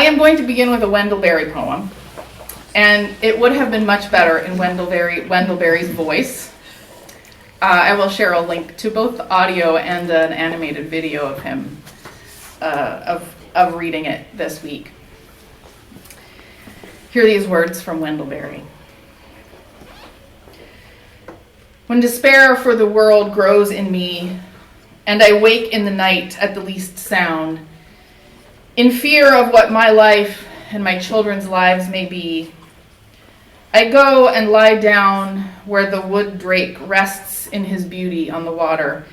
am going to begin with a Wendell Berry poem, and it would have been much better in Wendell Berry's voice. I will share a link to both the audio and an animated video of him, of reading it this week. Hear these words from Wendell Berry. When despair for the world grows in me, and I wake in the night at the least sound, in fear of what my life and my children's lives may be, I go and lie down where the wood drake rests in his beauty on the water,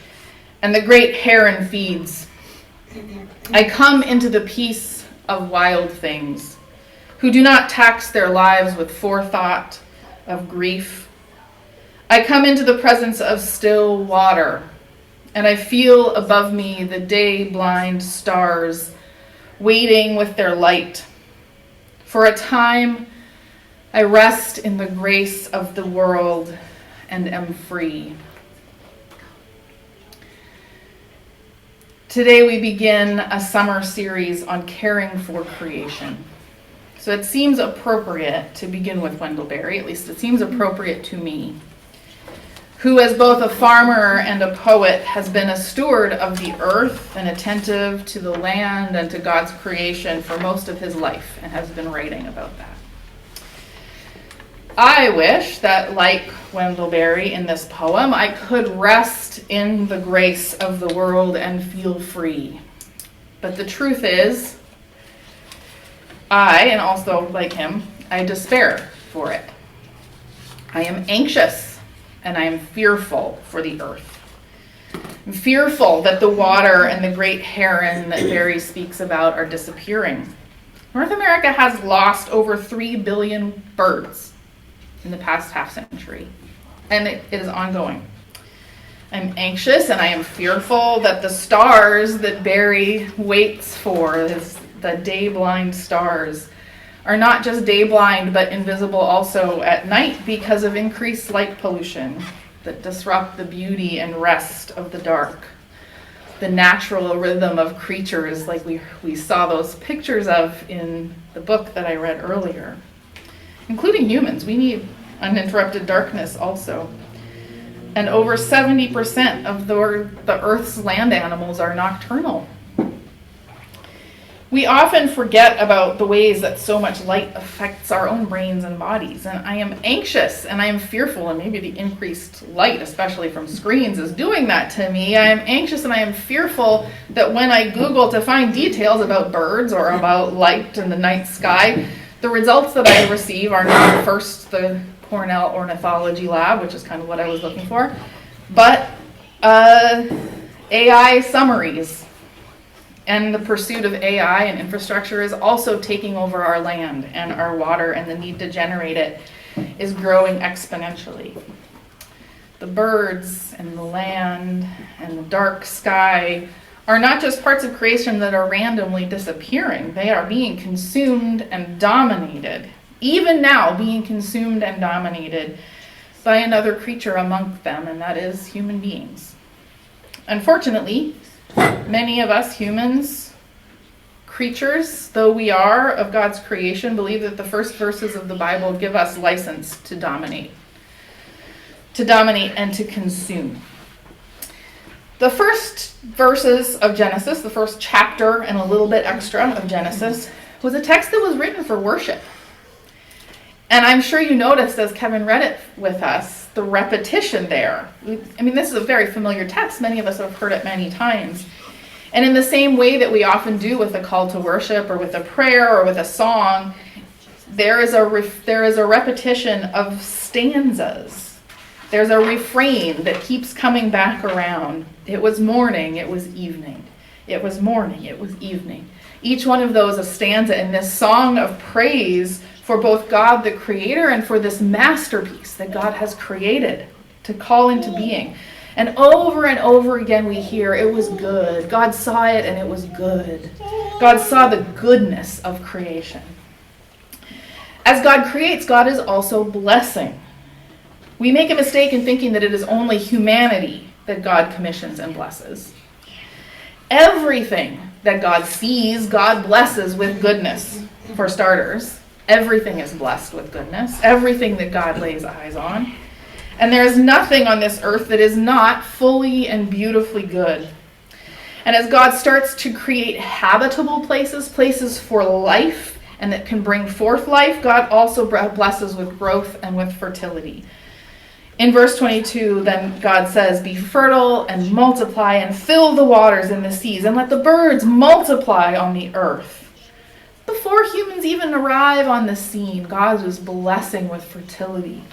and the great heron feeds. I come into the peace of wild things, who do not tax their lives with forethought of grief. I come into the presence of still water, and I feel above me the day-blind stars waiting with their light. For a time, I rest in the grace of the world and am free. Today we begin a summer series on caring for creation. So it seems appropriate to begin with Wendell Berry, at least it seems appropriate to me, who as both a farmer and a poet has been a steward of the earth and attentive to the land and to God's creation for most of his life and has been writing about that. I wish that, like Wendell Berry in this poem, I could rest in the grace of the world and feel free. But the truth is, and also like him, I despair for it. I am anxious and I am fearful for the earth. I'm fearful that the water and the great heron that Berry speaks about are disappearing. North America has lost over 3 billion birds in the past half century, and it is ongoing. I'm anxious and I am fearful that the stars that Berry waits for, the day-blind stars, are not just day-blind but invisible also at night because of increased light pollution that disrupt the beauty and rest of the dark, the natural rhythm of creatures like we saw those pictures of in the book that I read earlier. Including humans, we need uninterrupted darkness also. And over 70% of the Earth's land animals are nocturnal. We often forget about the ways that so much light affects our own brains and bodies. And I am anxious and I am fearful, and maybe the increased light, especially from screens, is doing that to me. I am anxious and I am fearful that when I Google to find details about birds or about light in the night sky, the results that I receive are not first the Cornell Ornithology Lab, which is kind of what I was looking for, but AI summaries. And the pursuit of AI and infrastructure is also taking over our land and our water, and the need to generate it is growing exponentially. The birds and the land and the dark sky are not just parts of creation that are randomly disappearing. They are being consumed and dominated, even now being consumed and dominated by another creature among them, and that is human beings. Unfortunately, many of us humans, creatures, though we are of God's creation, believe that the first verses of the Bible give us license to dominate and to consume. The first verses of Genesis, the first chapter and a little bit extra of Genesis, was a text that was written for worship. And I'm sure you noticed as Kevin read it with us, the repetition there. This is a very familiar text. Many of us have heard it many times. And in the same way that we often do with a call to worship or with a prayer or with a song, there is a repetition of stanzas. There's a refrain that keeps coming back around. It was morning, it was evening. It was morning, it was evening. Each one of those a stanza in this song of praise for both God the Creator and for this masterpiece that God has created to call into being. And over again we hear, it was good. God saw it and it was good. God saw the goodness of creation. As God creates, God is also blessing. We make a mistake in thinking that it is only humanity that God commissions and blesses. Everything that God sees, God blesses with goodness, for starters. Everything is blessed with goodness. Everything that God lays eyes on. And there is nothing on this earth that is not fully and beautifully good. And as God starts to create habitable places, places for life, and that can bring forth life, God also blesses with growth and with fertility. In verse 22, then God says, "Be fertile and multiply and fill the waters in the seas and let the birds multiply on the earth." Before humans even arrive on the scene, God is blessing with fertility.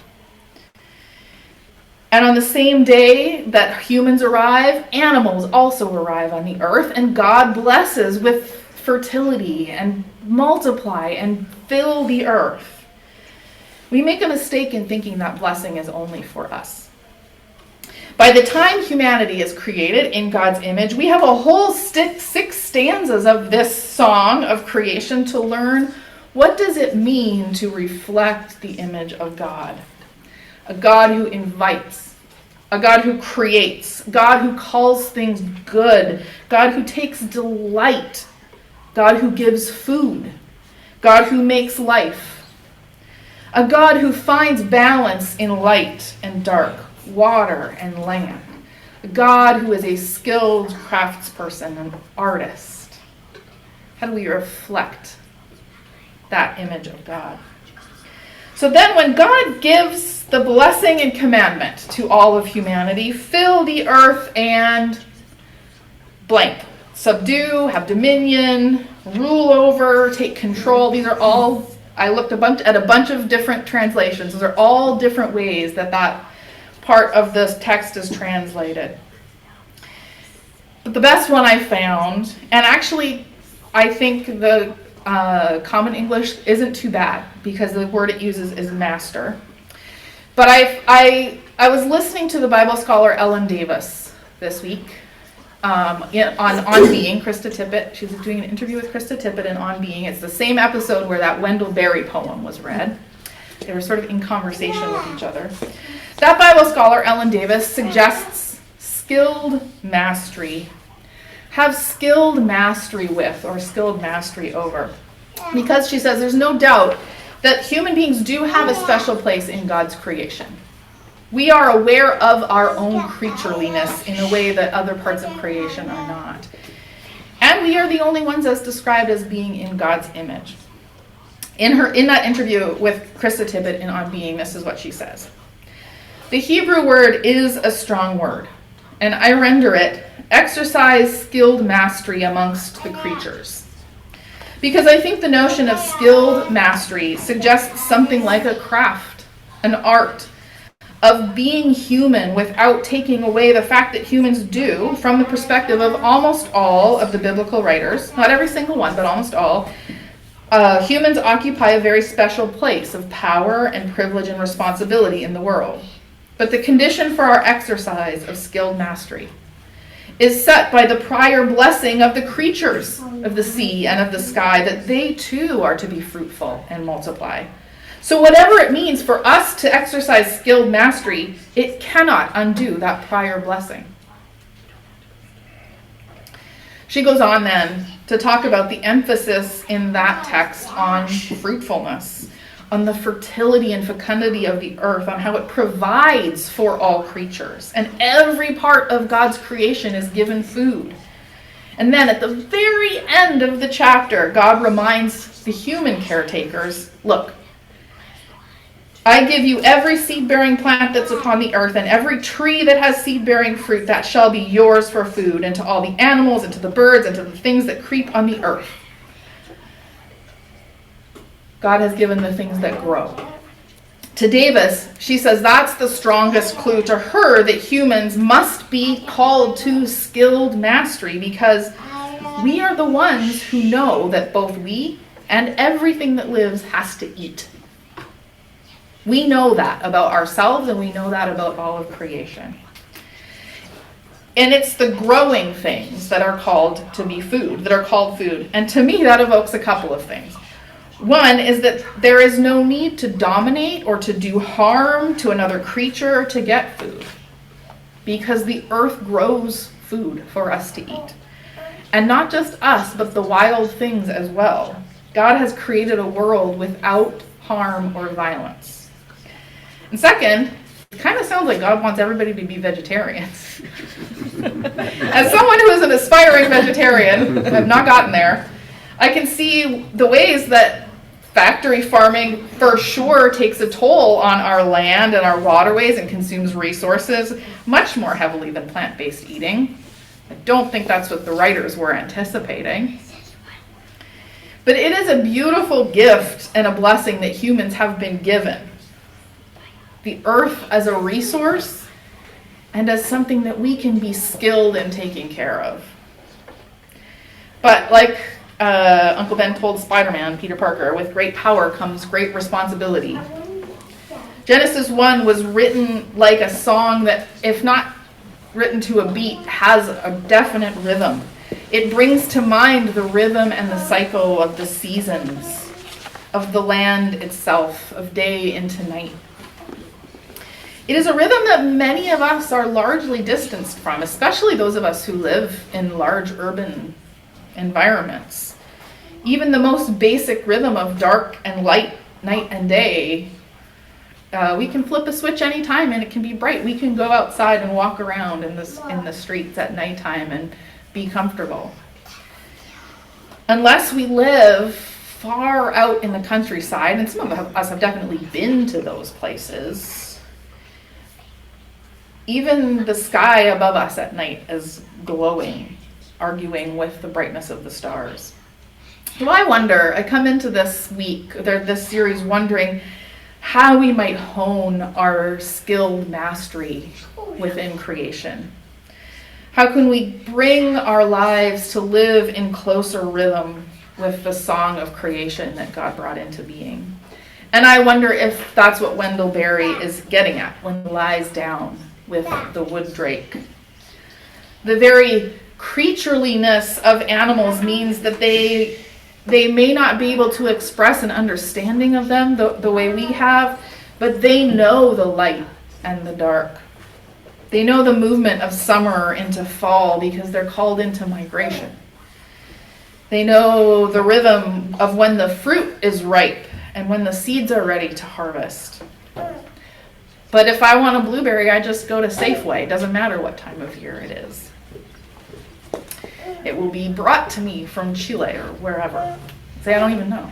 And on the same day that humans arrive, animals also arrive on the earth, and God blesses with fertility and multiply and fill the earth. We make a mistake in thinking that blessing is only for us. By the time humanity is created in God's image, we have a whole 6 stanzas of this song of creation to learn what does it mean to reflect the image of God. A God who invites, a God who creates, God who calls things good, God who takes delight, God who gives food, God who makes life. A God who finds balance in light and dark, water and land. A God who is a skilled craftsperson, an artist. How do we reflect that image of God? So then when God gives the blessing and commandment to all of humanity, fill the earth and blank. Subdue, have dominion, rule over, take control. These are all, I looked at a bunch of different translations. Those are all different ways that part of this text is translated. But the best one I found, and actually I think the Common English isn't too bad because the word it uses is master. But I was listening to the Bible scholar Ellen Davis this week on Being, Krista Tippett. She was doing an interview with Krista Tippett in On Being. It's the same episode where that Wendell Berry poem was read. They were sort of in conversation with each other. That Bible scholar, Ellen Davis, suggests skilled mastery. Have skilled mastery with, or skilled mastery over. Because she says there's no doubt that human beings do have a special place in God's creation. We are aware of our own creatureliness in a way that other parts of creation are not. And we are the only ones as described as being in God's image. In that interview with Krista Tippett in On Being, this is what she says. The Hebrew word is a strong word, and I render it, exercise skilled mastery amongst the creatures. Because I think the notion of skilled mastery suggests something like a craft, an art, of being human without taking away the fact that humans do, from the perspective of almost all of the biblical writers, not every single one, but almost all, humans occupy a very special place of power and privilege and responsibility in the world. But the condition for our exercise of skilled mastery is set by the prior blessing of the creatures of the sea and of the sky, that they too are to be fruitful and multiply. So whatever it means for us to exercise skilled mastery, it cannot undo that prior blessing. She goes on then to talk about the emphasis in that text on fruitfulness, on the fertility and fecundity of the earth, on how it provides for all creatures. And every part of God's creation is given food. And then at the very end of the chapter, God reminds the human caretakers, look, I give you every seed-bearing plant that's upon the earth, and every tree that has seed-bearing fruit, that shall be yours for food, and to all the animals, and to the birds, and to the things that creep on the earth. God has given the things that grow. To Davis, she says that's the strongest clue to her that humans must be called to skilled mastery, because we are the ones who know that both we and everything that lives has to eat. We know that about ourselves, and we know that about all of creation. And it's the growing things that are called to be food, that are called food. And to me, that evokes a couple of things. One is that there is no need to dominate or to do harm to another creature to get food, because the earth grows food for us to eat. And not just us, but the wild things as well. God has created a world without harm or violence. And second, it kind of sounds like God wants everybody to be vegetarians. As someone who is an aspiring vegetarian, I've not gotten there, I can see the ways that factory farming for sure takes a toll on our land and our waterways and consumes resources much more heavily than plant-based eating. I don't think that's what the writers were anticipating. But it is a beautiful gift and a blessing that humans have been given. The earth as a resource and as something that we can be skilled in taking care of. But like Uncle Ben told Spider-Man, Peter Parker, with great power comes great responsibility. Genesis 1 was written like a song that, if not written to a beat, has a definite rhythm. It brings to mind the rhythm and the cycle of the seasons, of the land itself, of day into night. It is a rhythm that many of us are largely distanced from, especially those of us who live in large urban environments. Even the most basic rhythm of dark and light, night and day, we can flip a switch anytime and it can be bright. We can go outside and walk around in the streets at nighttime and be comfortable. Unless we live far out in the countryside, and some of us have definitely been to those places, even the sky above us at night is glowing, arguing with the brightness of the stars. So I come into this series wondering how we might hone our skilled mastery within creation. How can we bring our lives to live in closer rhythm with the song of creation that God brought into being? And I wonder if that's what Wendell Berry is getting at when he lies down with the wood drake. The very creatureliness of animals means that they may not be able to express an understanding of them the way we have, but they know the light and the dark. They know the movement of summer into fall because they're called into migration. They know the rhythm of when the fruit is ripe and when the seeds are ready to harvest. But if I want a blueberry, I just go to Safeway. It doesn't matter what time of year it is. It will be brought to me from Chile or wherever. Say, I don't even know.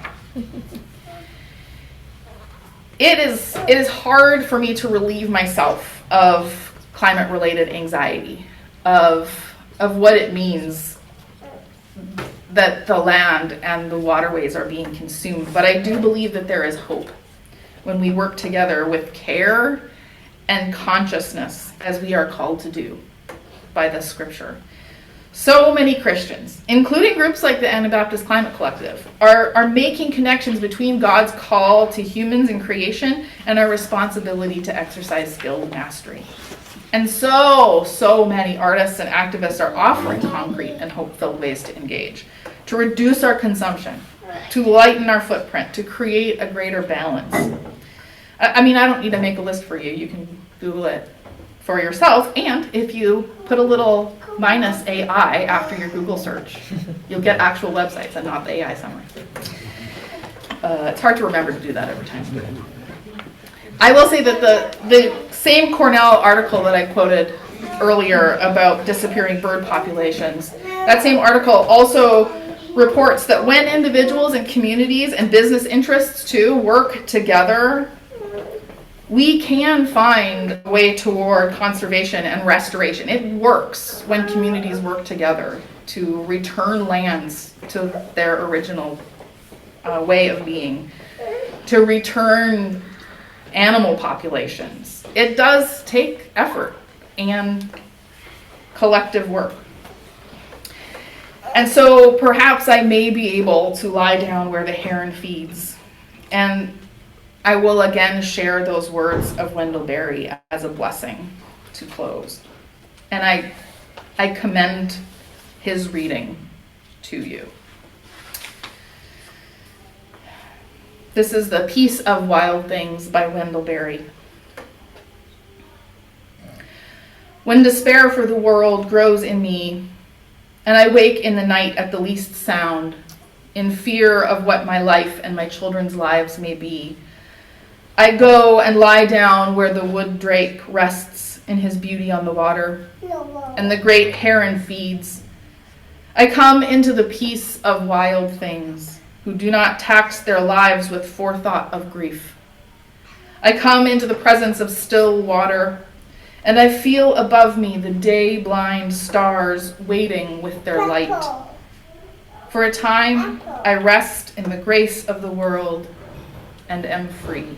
It is hard for me to relieve myself of climate-related anxiety, of what it means that the land and the waterways are being consumed. But I do believe that there is hope when we work together with care and consciousness, as we are called to do by the scripture. So many Christians, including groups like the Anabaptist Climate Collective, are making connections between God's call to humans and creation and our responsibility to exercise skilled mastery. And so many artists and activists are offering concrete and hope-filled ways to engage, to reduce our consumption, to lighten our footprint, to create a greater balance. I mean, I don't need to make a list for you. You can Google it for yourself. And if you put a little -AI after your Google search, you'll get actual websites and not the AI summary. It's hard to remember to do that every time. I will say that the same Cornell article that I quoted earlier about disappearing bird populations, that same article also reports that when individuals and communities and business interests too work together, we can find a way toward conservation and restoration. It works when communities work together to return lands to their original way of being, to return animal populations. It does take effort and collective work. And so perhaps I may be able to lie down where the heron feeds. And I will again share those words of Wendell Berry as a blessing to close. And I commend his reading to you. This is The Peace of Wild Things by Wendell Berry. When despair for the world grows in me, and I wake in the night at the least sound, in fear of what my life and my children's lives may be. I go and lie down where the wood drake rests in his beauty on the water, and the great heron feeds. I come into the peace of wild things, who do not tax their lives with forethought of grief. I come into the presence of still water, and I feel above me the day-blind stars waiting with their light. For a time, I rest in the grace of the world and am free.